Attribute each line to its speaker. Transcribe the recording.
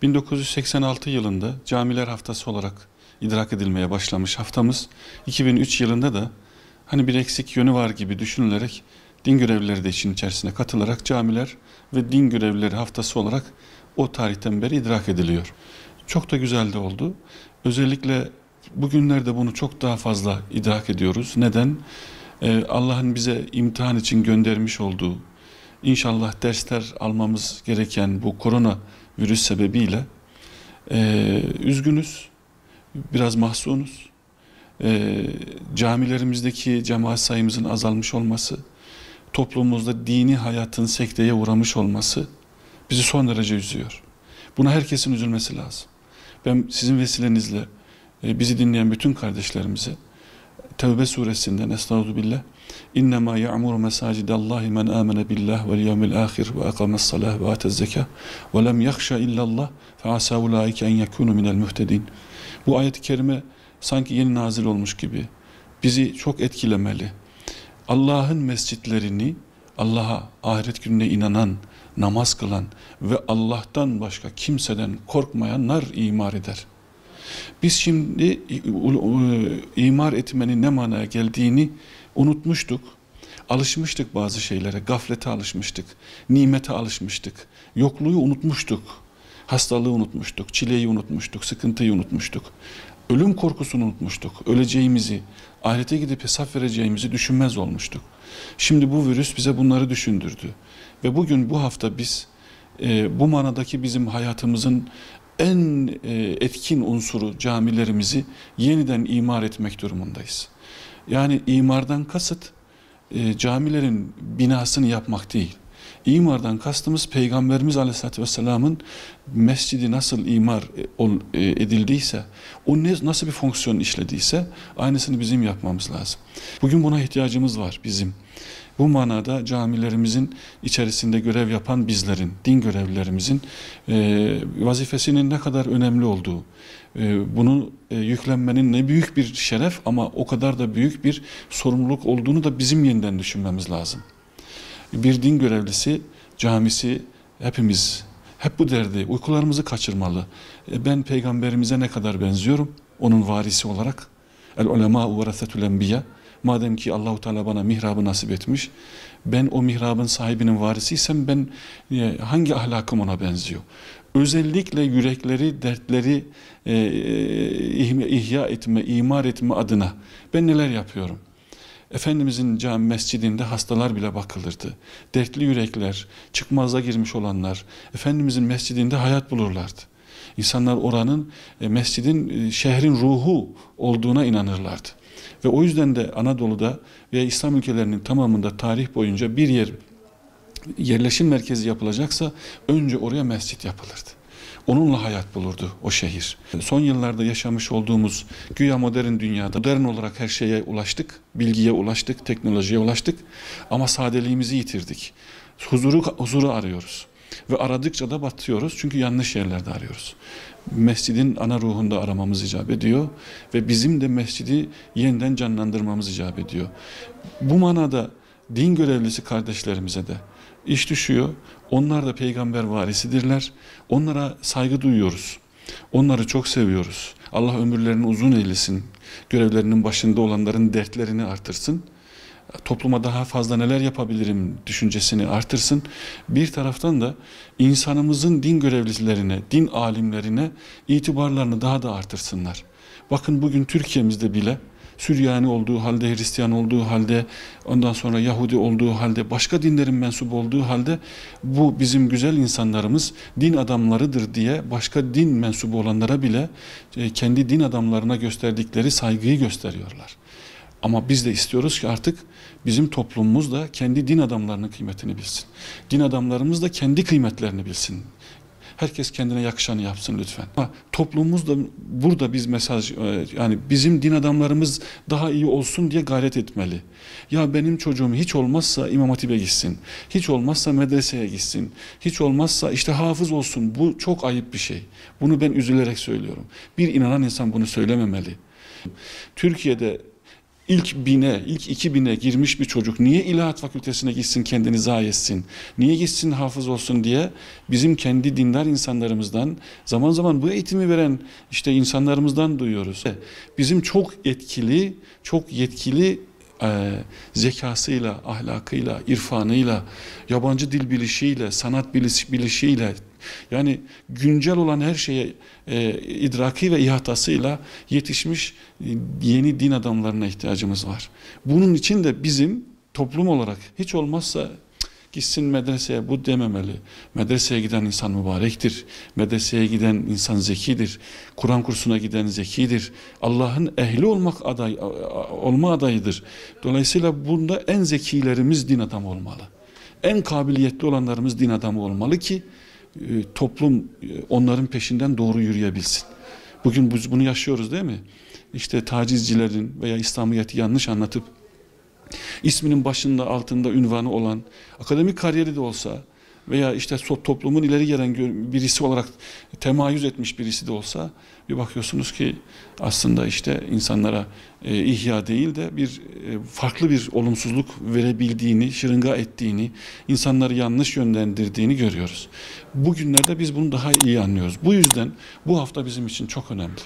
Speaker 1: 1986 yılında Camiler Haftası olarak idrak edilmeye başlamış haftamız, 2003 yılında da hani bir eksik yönü var gibi düşünülerek din görevlileri de işin içerisine katılarak Camiler ve Din Görevlileri Haftası olarak o tarihten beri idrak ediliyor. Çok da güzel de oldu. Özellikle bugünlerde bunu çok daha fazla idrak ediyoruz. Neden? Allah'ın bize imtihan için göndermiş olduğu, İnşallah dersler almamız gereken bu korona virüs sebebiyle üzgünüz, biraz mahzunuz. Camilerimizdeki cemaat sayımızın azalmış olması, toplumumuzda dini hayatın sekteye uğramış olması bizi son derece üzüyor. Buna herkesin üzülmesi lazım. Ben sizin vesilenizle bizi dinleyen bütün kardeşlerimize Tevbe suresinden Estağfirullah. İnnemâ ya'muru mesâcidallahi men âmene billah vel yevmil âhir ve akame's-salâh ve âte'z-zekâh ve lem yakhşa illallah fe asâ ulâike en yekûnû minel muhtedîn. Bu ayet-i kerime sanki yeni nazil olmuş gibi bizi çok etkilemeli. Allah'ın mescitlerini Allah'a, ahiret gününe inanan, namaz kılan ve Allah'tan başka kimseden korkmayanlar imar eder. Biz şimdi imar etmenin ne manaya geldiğini unutmuştuk. Alışmıştık bazı şeylere, gaflete alışmıştık, nimete alışmıştık, yokluğu unutmuştuk, hastalığı unutmuştuk, çileyi unutmuştuk, sıkıntıyı unutmuştuk. Ölüm korkusunu unutmuştuk, öleceğimizi, ahirete gidip hesap vereceğimizi düşünmez olmuştuk. Şimdi bu virüs bize bunları düşündürdü. Ve bugün bu hafta biz bu manadaki bizim hayatımızın en etkin unsuru camilerimizi yeniden imar etmek durumundayız. Yani imardan kasıt camilerin binasını yapmak değil. İmardan kastımız Peygamberimiz Aleyhisselatü Vesselam'ın mescidi nasıl imar edildiyse, o nasıl bir fonksiyon işlediyse aynısını bizim yapmamız lazım. Bugün buna ihtiyacımız var bizim. Bu manada camilerimizin içerisinde görev yapan bizlerin, din görevlilerimizin vazifesinin ne kadar önemli olduğu, bunu yüklenmenin ne büyük bir şeref ama o kadar da büyük bir sorumluluk olduğunu da bizim yeniden düşünmemiz lazım. Bir din görevlisi, camisi hepimiz, hep bu derdi, uykularımızı kaçırmalı. Ben peygamberimize ne kadar benziyorum? Onun varisi olarak. El-ulemâ verasetül enbiya. Madem ki Allahu Teala bana mihrabı nasip etmiş, ben o mihrabın sahibinin varisiysem ben hangi ahlakım ona benziyor? Özellikle yürekleri, dertleri ihya etme, imar etme adına ben neler yapıyorum? Efendimizin cami mescidinde hastalar bile bakılırdı. Dertli yürekler, çıkmaza girmiş olanlar Efendimizin mescidinde hayat bulurlardı. İnsanlar oranın, mescidin, şehrin ruhu olduğuna inanırlardı. Ve o yüzden de Anadolu'da veya İslam ülkelerinin tamamında tarih boyunca bir yerleşim merkezi yapılacaksa önce oraya mescit yapılırdı. Onunla hayat bulurdu o şehir. Son yıllarda yaşamış olduğumuz güya modern dünyada modern olarak her şeye ulaştık, bilgiye ulaştık, teknolojiye ulaştık ama sadeliğimizi yitirdik. Huzuru arıyoruz. Ve aradıkça da batıyoruz çünkü yanlış yerlerde arıyoruz. Mescidin ana ruhunda aramamız icap ediyor ve bizim de mescidi yeniden canlandırmamız icap ediyor. Bu manada din görevlisi kardeşlerimize de iş düşüyor. Onlar da peygamber varisidirler. Onlara saygı duyuyoruz. Onları çok seviyoruz. Allah ömürlerini uzun eylesin. Görevlerinin başında olanların dertlerini artırsın. Topluma daha fazla neler yapabilirim düşüncesini artırsın. Bir taraftan da insanımızın din görevlilerine, din alimlerine itibarlarını daha da artırsınlar. Bakın bugün Türkiye'mizde bile Süryani olduğu halde, Hristiyan olduğu halde, ondan sonra Yahudi olduğu halde, başka dinlerin mensubu olduğu halde bu bizim güzel insanlarımız din adamlarıdır diye başka din mensubu olanlara bile kendi din adamlarına gösterdikleri saygıyı gösteriyorlar. Ama biz de istiyoruz ki artık bizim toplumumuz da kendi din adamlarının kıymetini bilsin. Din adamlarımız da kendi kıymetlerini bilsin. Herkes kendine yakışanı yapsın lütfen. Ama toplumumuz da burada biz mesaj, yani bizim din adamlarımız daha iyi olsun diye gayret etmeli. Ya benim çocuğum hiç olmazsa İmam Hatip'e gitsin, hiç olmazsa medreseye gitsin, hiç olmazsa işte hafız olsun. Bu çok ayıp bir şey. Bunu ben üzülerek söylüyorum. Bir inanan insan bunu söylememeli. Türkiye'de ilk 1000'e, ilk 2000'e girmiş bir çocuk niye ilahiyat fakültesine gitsin, kendini zayi etsin, niye gitsin hafız olsun diye bizim kendi dindar insanlarımızdan, zaman zaman bu eğitimi veren işte insanlarımızdan duyuyoruz. Bizim çok yetkili zekasıyla, ahlakıyla, irfanıyla, yabancı dil bilişiyle, sanat bilişiyle, yani güncel olan her şeye idraki ve ihatasıyla yetişmiş yeni din adamlarına ihtiyacımız var. Bunun için de bizim toplum olarak hiç olmazsa gitsin medreseye bu dememeli. Medreseye giden insan mübarektir. Medreseye giden insan zekidir. Kur'an kursuna giden zekidir. Allah'ın ehli olma adayıdır. Dolayısıyla bunda en zekilerimiz din adamı olmalı. En kabiliyetli olanlarımız din adamı olmalı ki toplum onların peşinden doğru yürüyebilsin. Bugün biz bunu yaşıyoruz değil mi? İşte tacizcilerin veya İslamiyet'i yanlış anlatıp isminin başında altında ünvanı olan, akademik kariyeri de olsa veya işte toplumun ileri gelen birisi olarak temayüz etmiş birisi de olsa bir bakıyorsunuz ki aslında işte insanlara ihya değil de farklı bir olumsuzluk verebildiğini, şırınga ettiğini, insanları yanlış yönlendirdiğini görüyoruz. Bugünlerde biz bunu daha iyi anlıyoruz. Bu yüzden bu hafta bizim için çok önemli.